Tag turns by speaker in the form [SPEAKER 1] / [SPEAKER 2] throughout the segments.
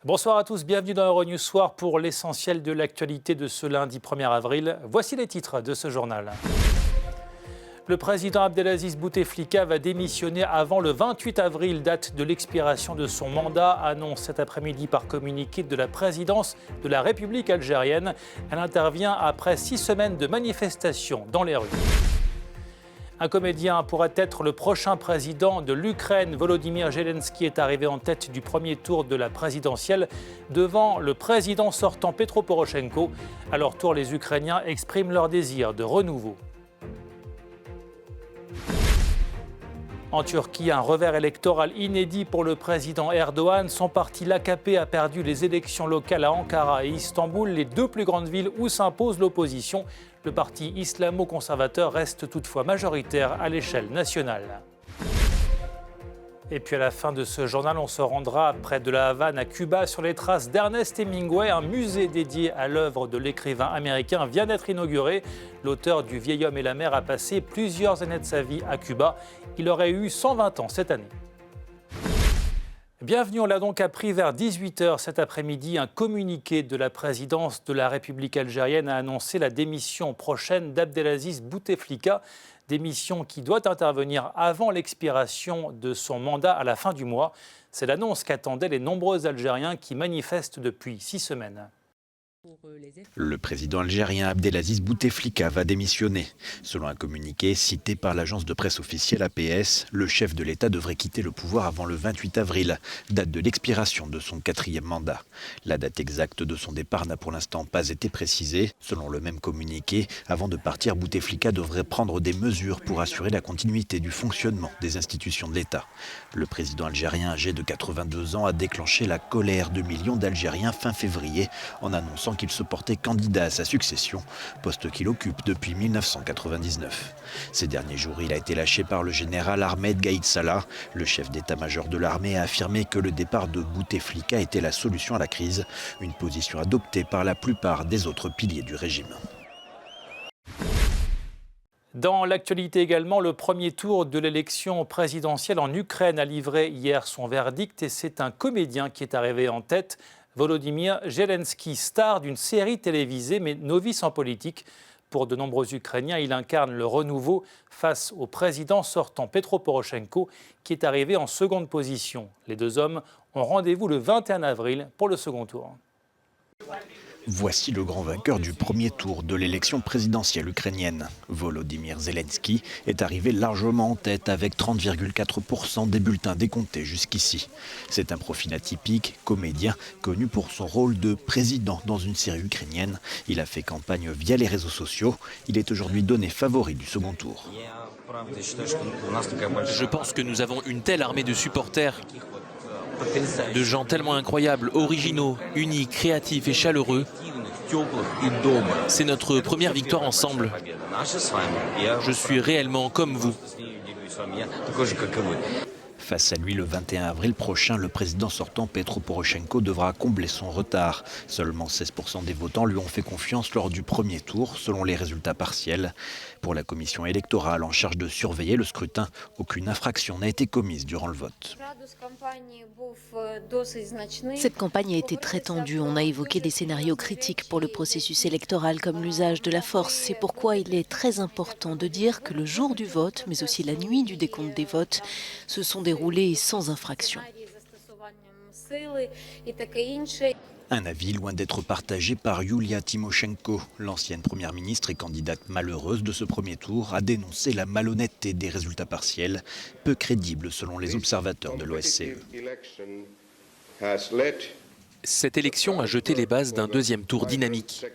[SPEAKER 1] Bonsoir à tous, bienvenue dans Euronews Soir pour l'essentiel de l'actualité de ce lundi 1er avril. Voici les titres de ce journal. Le président Abdelaziz Bouteflika va démissionner avant le 28 avril, date de l'expiration de son mandat, annonce cet après-midi par communiqué de la présidence de la République algérienne. Elle intervient après 6 semaines de manifestations dans les rues. Un comédien pourrait être le prochain président de l'Ukraine. Volodymyr Zelensky est arrivé en tête du premier tour de la présidentielle devant le président sortant Petro Poroshenko. À leur tour, les Ukrainiens expriment leur désir de renouveau. En Turquie, un revers électoral inédit pour le président Erdogan. Son parti, l'AKP, a perdu les élections locales à Ankara et Istanbul, les deux plus grandes villes où s'impose l'opposition. Le parti islamo-conservateur reste toutefois majoritaire à l'échelle nationale. Et puis à la fin de ce journal, on se rendra près de la Havane à Cuba sur les traces d'Ernest Hemingway. Un musée dédié à l'œuvre de l'écrivain américain vient d'être inauguré. L'auteur du Vieil homme et la mer a passé plusieurs années de sa vie à Cuba. Il aurait eu 120 ans cette année. Bienvenue, on l'a donc appris vers 18h cet après-midi. Un communiqué de la présidence de la République algérienne a annoncé la démission prochaine d'Abdelaziz Bouteflika. Démission qui doit intervenir avant l'expiration de son mandat à la fin du mois. C'est l'annonce qu'attendaient les nombreux Algériens qui manifestent depuis 6 semaines.
[SPEAKER 2] Le président algérien Abdelaziz Bouteflika va démissionner. Selon un communiqué cité par l'agence de presse officielle APS, le chef de l'État devrait quitter le pouvoir avant le 28 avril, date de l'expiration de son 4e mandat. La date exacte de son départ n'a pour l'instant pas été précisée. Selon le même communiqué, avant de partir, Bouteflika devrait prendre des mesures pour assurer la continuité du fonctionnement des institutions de l'État. Le président algérien âgé de 82 ans a déclenché la colère de millions d'Algériens fin février en annonçant qu'il se portait candidat à sa succession, poste qu'il occupe depuis 1999. Ces derniers jours, il a été lâché par le général Ahmed Gaïd Salah. Le chef d'état-major de l'armée a affirmé que le départ de Bouteflika était la solution à la crise, une position adoptée par la plupart des autres piliers du régime.
[SPEAKER 1] Dans l'actualité également, le premier tour de l'élection présidentielle en Ukraine a livré hier son verdict et c'est un comédien qui est arrivé en tête. Volodymyr Zelensky, star d'une série télévisée mais novice en politique. Pour de nombreux Ukrainiens, il incarne le renouveau face au président sortant Petro Poroshenko qui est arrivé en seconde position. Les deux hommes ont rendez-vous le 21 avril pour le second tour.
[SPEAKER 2] Voici le grand vainqueur du premier tour de l'élection présidentielle ukrainienne. Volodymyr Zelensky est arrivé largement en tête avec 30,4% des bulletins décomptés jusqu'ici. C'est un profil atypique, comédien, connu pour son rôle de président dans une série ukrainienne. Il a fait campagne via les réseaux sociaux. Il est aujourd'hui donné favori du second tour.
[SPEAKER 3] Je pense que nous avons une telle armée de supporters, de gens tellement incroyables, originaux, unis, créatifs et chaleureux. C'est notre première victoire ensemble. Je suis réellement comme vous.
[SPEAKER 2] Face à lui, le 21 avril prochain, le président sortant Petro Poroshenko devra combler son retard. Seulement 16% des votants lui ont fait confiance lors du premier tour, selon les résultats partiels. Pour la commission électorale en charge de surveiller le scrutin, aucune infraction n'a été commise durant le vote.
[SPEAKER 4] Cette campagne a été très tendue. On a évoqué des scénarios critiques pour le processus électoral comme l'usage de la force. C'est pourquoi il est très important de dire que le jour du vote, mais aussi la nuit du décompte des votes, se sont déroulés sans infraction.
[SPEAKER 2] Un avis loin d'être partagé par Yulia Tymoshenko. L'ancienne première ministre et candidate malheureuse de ce premier tour a dénoncé la malhonnêteté des résultats partiels, peu crédibles selon les observateurs de l'OSCE.
[SPEAKER 3] Cette élection a jeté les bases d'un deuxième tour dynamique.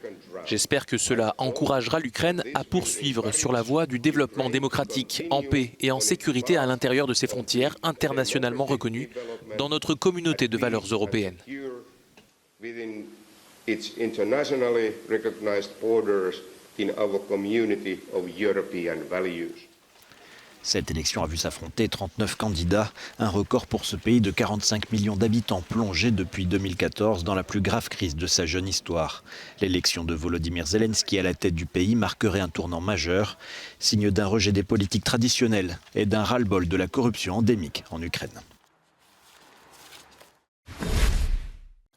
[SPEAKER 3] J'espère que cela encouragera l'Ukraine à poursuivre sur la voie du développement démocratique, en paix et en sécurité à l'intérieur de ses frontières internationalement reconnues dans notre communauté de valeurs européennes.
[SPEAKER 5] Within its internationally recognized borders in our community of European values.
[SPEAKER 2] Cette élection a vu s'affronter 39 candidats, un record pour ce pays de 45 millions d'habitants plongé depuis 2014 dans la plus grave crise de sa jeune histoire. L'élection de Volodymyr Zelensky à la tête du pays marquerait un tournant majeur, signe d'un rejet des politiques traditionnelles et d'un ras-le-bol de la corruption endémique en Ukraine.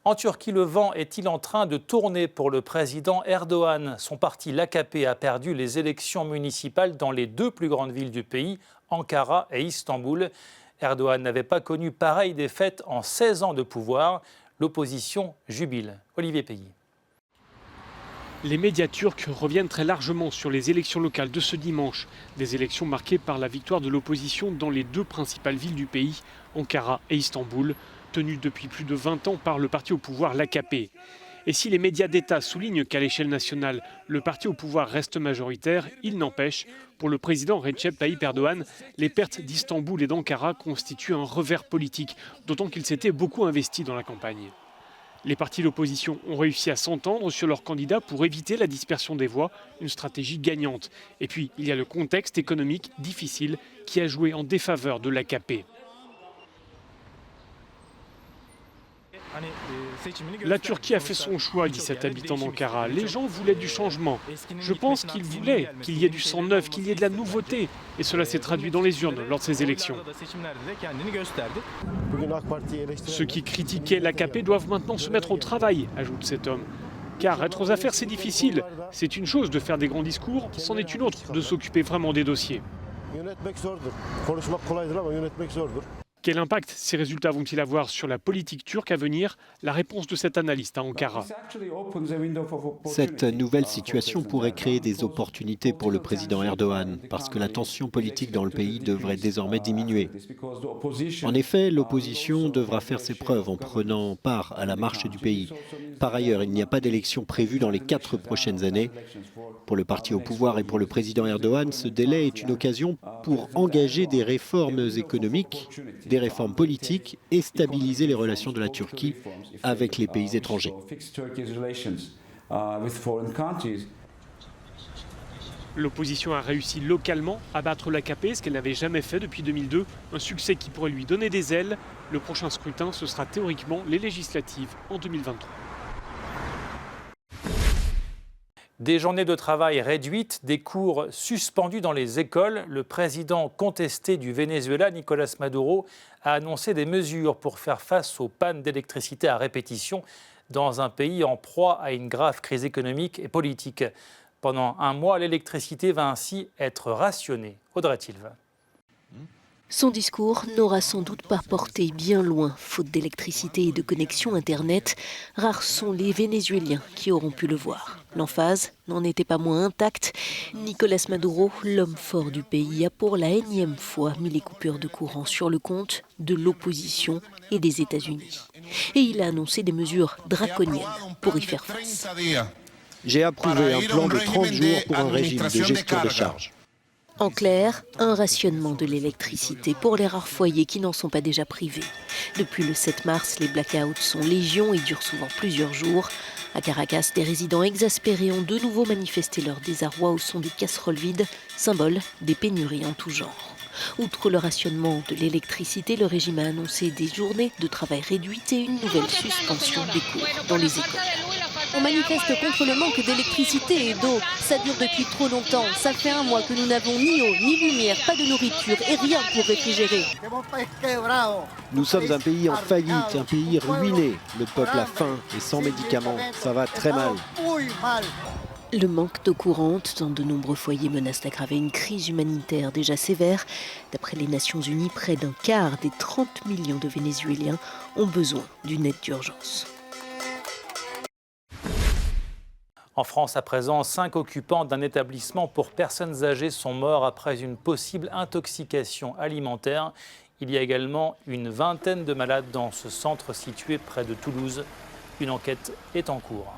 [SPEAKER 1] En Turquie, le vent est-il en train de tourner pour le président Erdogan? Son parti, l'AKP, a perdu les élections municipales dans les deux plus grandes villes du pays, Ankara et Istanbul. Erdogan n'avait pas connu pareille défaite en 16 ans de pouvoir. L'opposition jubile. Olivier Pays.
[SPEAKER 6] Les médias turcs reviennent très largement sur les élections locales de ce dimanche. Des élections marquées par la victoire de l'opposition dans les deux principales villes du pays, Ankara et Istanbul, tenues depuis plus de 20 ans par le parti au pouvoir, l'AKP. Et si les médias d'État soulignent qu'à l'échelle nationale, le parti au pouvoir reste majoritaire, il n'empêche, pour le président Recep Tayyip Erdogan, les pertes d'Istanbul et d'Ankara constituent un revers politique, d'autant qu'il s'était beaucoup investi dans la campagne. Les partis d'opposition ont réussi à s'entendre sur leurs candidats pour éviter la dispersion des voix, une stratégie gagnante. Et puis, il y a le contexte économique difficile qui a joué en défaveur de l'AKP. La Turquie a fait son choix, dit cet habitant d'Ankara. Les gens voulaient du changement. Je pense qu'ils voulaient qu'il y ait du sang neuf, qu'il y ait de la nouveauté. Et cela s'est traduit dans les urnes lors de ces élections. Ceux qui critiquaient l'AKP doivent maintenant se mettre au travail, ajoute cet homme. Car être aux affaires, c'est difficile. C'est une chose de faire des grands discours, c'en est une autre de s'occuper vraiment des dossiers. Quel impact ces résultats vont-ils avoir sur la politique turque à venir? La réponse de cet analyste à Ankara.
[SPEAKER 7] Cette nouvelle situation pourrait créer des opportunités pour le président Erdogan, parce que la tension politique dans le pays devrait désormais diminuer. En effet, l'opposition devra faire ses preuves en prenant part à la marche du pays. Par ailleurs, il n'y a pas d'élection prévue dans les 4 prochaines années. Pour le parti au pouvoir et pour le président Erdogan, ce délai est une occasion pour engager des réformes économiques, des réformes politiques et stabiliser les relations de la Turquie avec les pays étrangers.
[SPEAKER 6] L'opposition a réussi localement à battre l'AKP, ce qu'elle n'avait jamais fait depuis 2002, un succès qui pourrait lui donner des ailes. Le prochain scrutin, ce sera théoriquement les législatives en 2023.
[SPEAKER 1] Des journées de travail réduites, des cours suspendus dans les écoles. Le président contesté du Venezuela, Nicolás Maduro, a annoncé des mesures pour faire face aux pannes d'électricité à répétition dans un pays en proie à une grave crise économique et politique. Pendant un mois, l'électricité va ainsi être rationnée. Audrey Tilve.
[SPEAKER 4] Son discours n'aura sans doute pas porté bien loin. Faute d'électricité et de connexion Internet, rares sont les Vénézuéliens qui auront pu le voir. L'emphase n'en était pas moins intacte. Nicolás Maduro, l'homme fort du pays, a pour la énième fois mis les coupures de courant sur le compte de l'opposition et des États-Unis. Et il a annoncé des mesures draconiennes pour y faire face.
[SPEAKER 7] J'ai approuvé un plan de 30 jours pour un régime de gestion des charges.
[SPEAKER 4] En clair, un rationnement de l'électricité pour les rares foyers qui n'en sont pas déjà privés. Depuis le 7 mars, les blackouts sont légion et durent souvent plusieurs jours. À Caracas, des résidents exaspérés ont de nouveau manifesté leur désarroi au son des casseroles vides, symbole des pénuries en tout genre. Outre le rationnement de l'électricité, le régime a annoncé des journées de travail réduites et une nouvelle suspension des cours dans les écoles.
[SPEAKER 8] On manifeste contre le manque d'électricité et d'eau. Ça dure depuis trop longtemps. Ça fait un mois que nous n'avons ni eau, ni lumière, pas de nourriture et rien pour réfrigérer.
[SPEAKER 7] Nous sommes un pays en faillite, un pays ruiné. Le peuple a faim et sans médicaments, ça va très mal.
[SPEAKER 4] Le manque d'eau courante dans de nombreux foyers menace d'aggraver une crise humanitaire déjà sévère. D'après les Nations Unies, près d'un quart des 30 millions de Vénézuéliens ont besoin d'une aide d'urgence.
[SPEAKER 1] En France, à présent, 5 occupants d'un établissement pour personnes âgées sont morts après une possible intoxication alimentaire. Il y a également une vingtaine de malades dans ce centre situé près de Toulouse. Une enquête est en cours.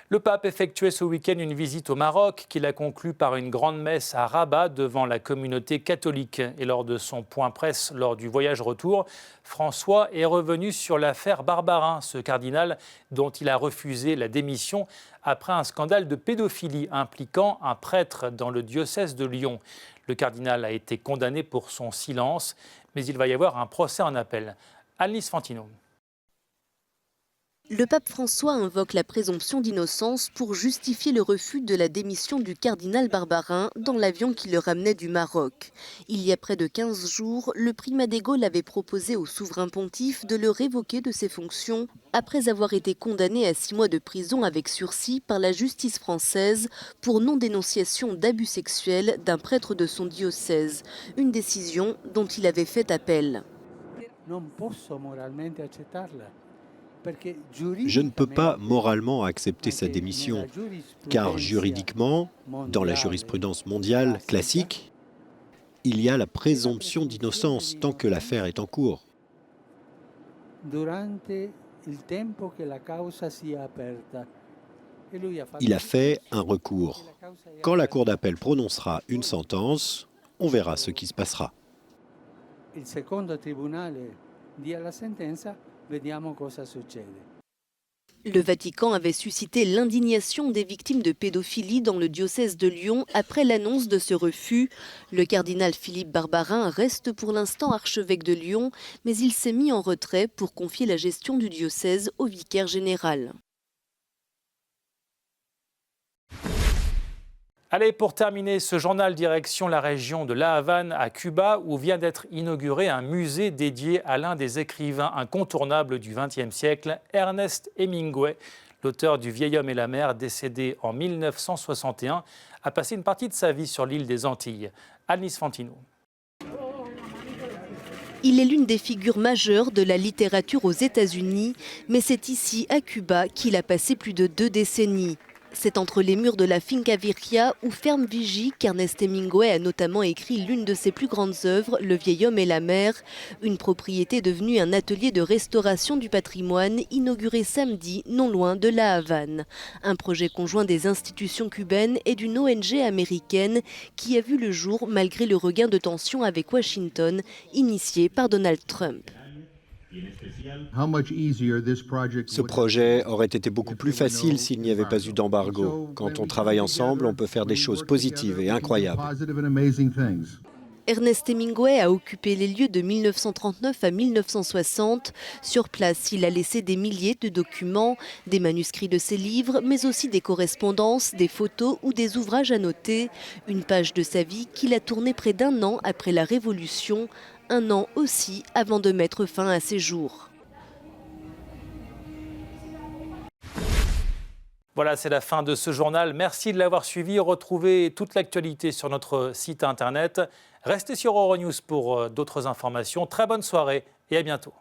[SPEAKER 1] Le pape effectuait ce week-end une visite au Maroc qu'il a conclue par une grande messe à Rabat devant la communauté catholique. Et lors de son point presse lors du voyage retour, François est revenu sur l'affaire Barbarin, ce cardinal dont il a refusé la démission après un scandale de pédophilie impliquant un prêtre dans le diocèse de Lyon. Le cardinal a été condamné pour son silence, mais il va y avoir un procès en appel. Annelise Fantino.
[SPEAKER 8] Le pape François invoque la présomption d'innocence pour justifier le refus de la démission du cardinal Barbarin dans l'avion qui le ramenait du Maroc. Il y a près de 15 jours, le primat des Gaules avait proposé au souverain pontife de le révoquer de ses fonctions après avoir été condamné à 6 mois de prison avec sursis par la justice française pour non-dénonciation d'abus sexuels d'un prêtre de son diocèse, une décision dont il avait fait appel.
[SPEAKER 7] Je ne peux pas moralement accepter sa démission, car juridiquement, dans la jurisprudence mondiale classique, il y a la présomption d'innocence tant que l'affaire est en cours. Il a fait un recours. Quand la Cour d'appel prononcera une sentence, on verra ce qui se passera.
[SPEAKER 8] Le Vatican avait suscité l'indignation des victimes de pédophilie dans le diocèse de Lyon après l'annonce de ce refus. Le cardinal Philippe Barbarin reste pour l'instant archevêque de Lyon, mais il s'est mis en retrait pour confier la gestion du diocèse au vicaire général.
[SPEAKER 1] Allez, pour terminer ce journal, direction la région de La Havane à Cuba, où vient d'être inauguré un musée dédié à l'un des écrivains incontournables du XXe siècle, Ernest Hemingway. L'auteur du Vieil homme et la mer, décédé en 1961, a passé une partie de sa vie sur l'île des Antilles. Anis Fantino.
[SPEAKER 8] Il est l'une des figures majeures de la littérature aux États-Unis, mais c'est ici, à Cuba, qu'il a passé plus de 2 décennies. C'est entre les murs de la Finca Virgia ou Ferme Vigie qu'Ernest Hemingway a notamment écrit l'une de ses plus grandes œuvres, Le Vieil homme et la mer, une propriété devenue un atelier de restauration du patrimoine inauguré samedi non loin de La Havane. Un projet conjoint des institutions cubaines et d'une ONG américaine qui a vu le jour malgré le regain de tension avec Washington initié par Donald Trump.
[SPEAKER 7] Ce projet aurait été beaucoup plus facile s'il n'y avait pas eu d'embargo. Quand on travaille ensemble, on peut faire des choses positives et incroyables.
[SPEAKER 8] Ernest Hemingway a occupé les lieux de 1939 à 1960. Sur place, il a laissé des milliers de documents, des manuscrits de ses livres, mais aussi des correspondances, des photos ou des ouvrages annotés. Une page de sa vie qu'il a tournée près d'1 an après la Révolution, 1 an aussi avant de mettre fin à ses jours.
[SPEAKER 1] Voilà, c'est la fin de ce journal. Merci de l'avoir suivi. Retrouvez toute l'actualité sur notre site internet. Restez sur Euronews pour d'autres informations. Très bonne soirée et à bientôt.